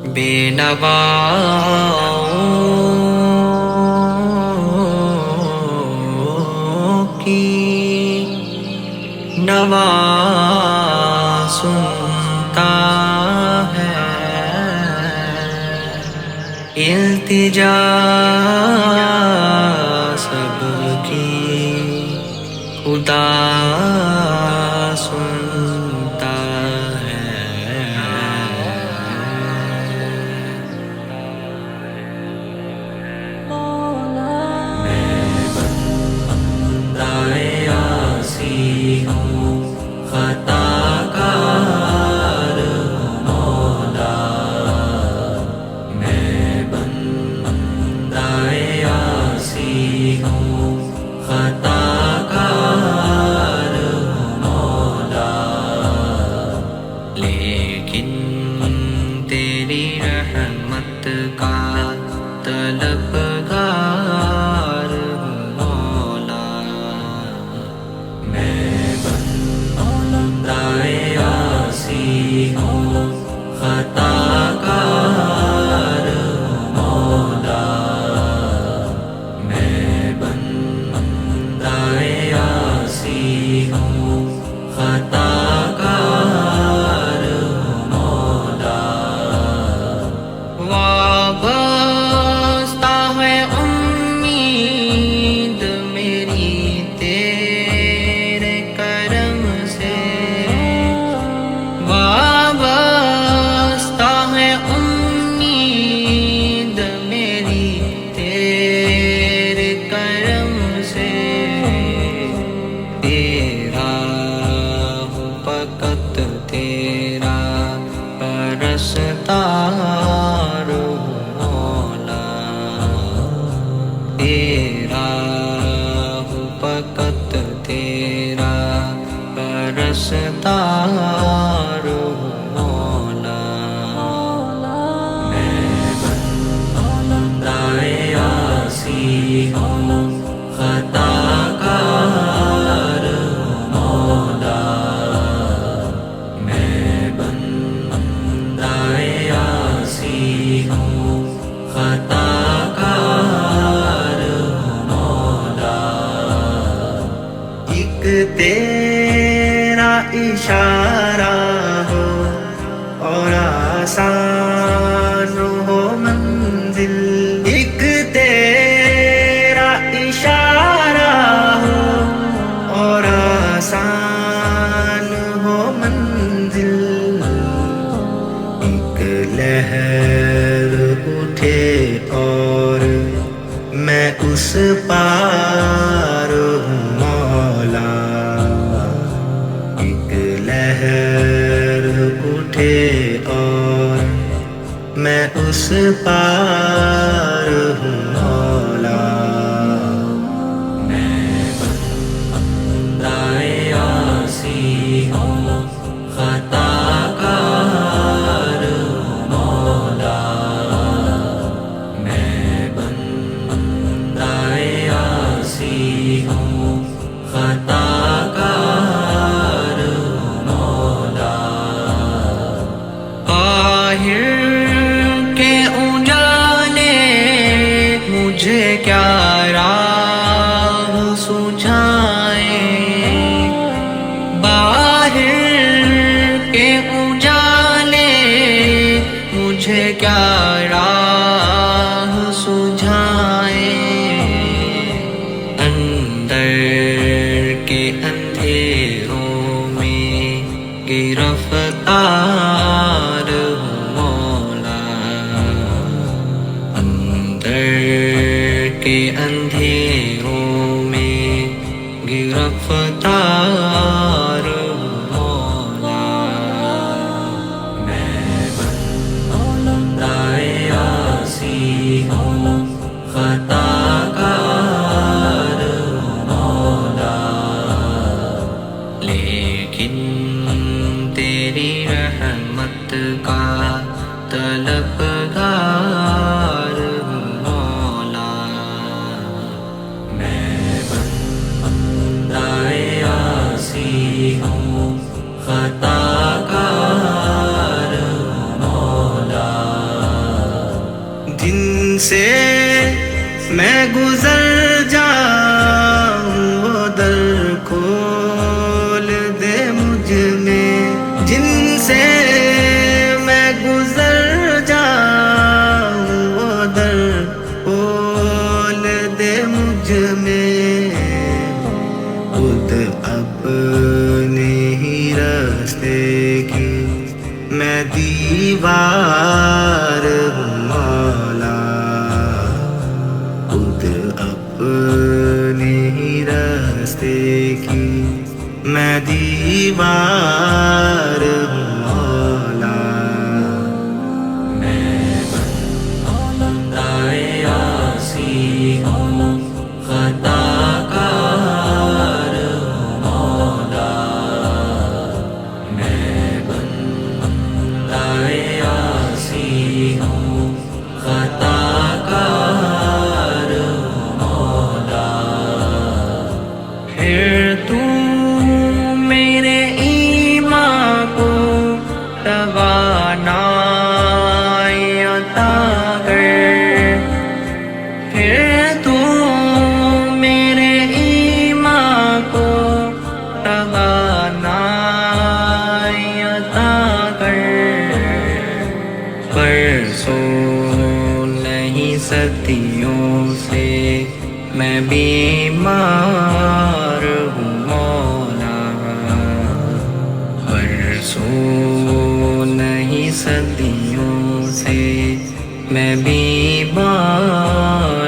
بے نواؤں کی نوا سنتا ہے، التجا سب کی خدا سنتا ہے۔ میں بندہ عاصی ہوں، خطا کار ہوں مولا، میں بندہ عاصی ہوں، خطا کار ہوں مولا، لیکن تیری رحمت کا طلبگار ہوں مولا، میں بندہ عاصی ہوں، خطا کار ہوں مولا، میں بندہ عاصی ہوں، خطا کار ہوں مولا، وابستہ ہے امید میری تیرے کرم سے، وابستہ ہے امید میری تیرے کرم سے، تیرا ہوں فقط تیرا پرستار ہوں مولا، تیرا ہوں فقط تیرا پرستار ہوں مولا، میں بندہ عاصی ہوں، خطا کار ہوں مولا، میں بندہ عاصی ہوں، خطا کار ہوں مولا، ایک تیرا اشارہ ہو اور آسان ہو منزل، ایک تیرا اشارہ ہو اور آسان ہو منزل، ایک لہر اٹھے اور میں اس پار ہوں مولا، ایک لہر اٹھے اور میں اس پار ہوں مولا، میں بندہ عاصی ہوں، خطا کار ہوں مولا، میں بندہ عاصی ہوں، خطا کار ہوں مولا، باہر کے اجالے مجھے کیا راہ سجھائیں، باہر کے اجالے مجھے کیا راہ سجھائیں، اندر کے اندھیروں میں گرفتار ہوں مولا، اندر کے اندھیروں میں گرفتار ہوں مولا، میں بندہ عاصی ہوں، خطا کار ہوں مولا، لیکن تیری رحمت کا طلبگار ہوں مولا، میں بندہ عاصی ہوں، خطا کار ہوں مولا، سے میں گزر جاؤں وہ در کھول دے مجھ میں، جن سے میں گزر جاؤں وہ در کھول دے مجھ میں، خود اپنے ہی راستے کی میں دیوار ہوں مولا، خود اپنے ہی راستے کی میں دیوار ہوں مولا۔ بندہ عاصی ہوں، خطا کار ہوں مولا، میں بندہ عاصی ہوں، خطا کار ہوں مولا۔ پھر تو میرے ایمان کو توانائی عطا کر، پھر تو میرے ایمان کو توانائی عطا کر، برسوں نہیں صدیوں سے میں بیمار ہوں مولا، برسوں نہیں صدیوں سے میں بیمار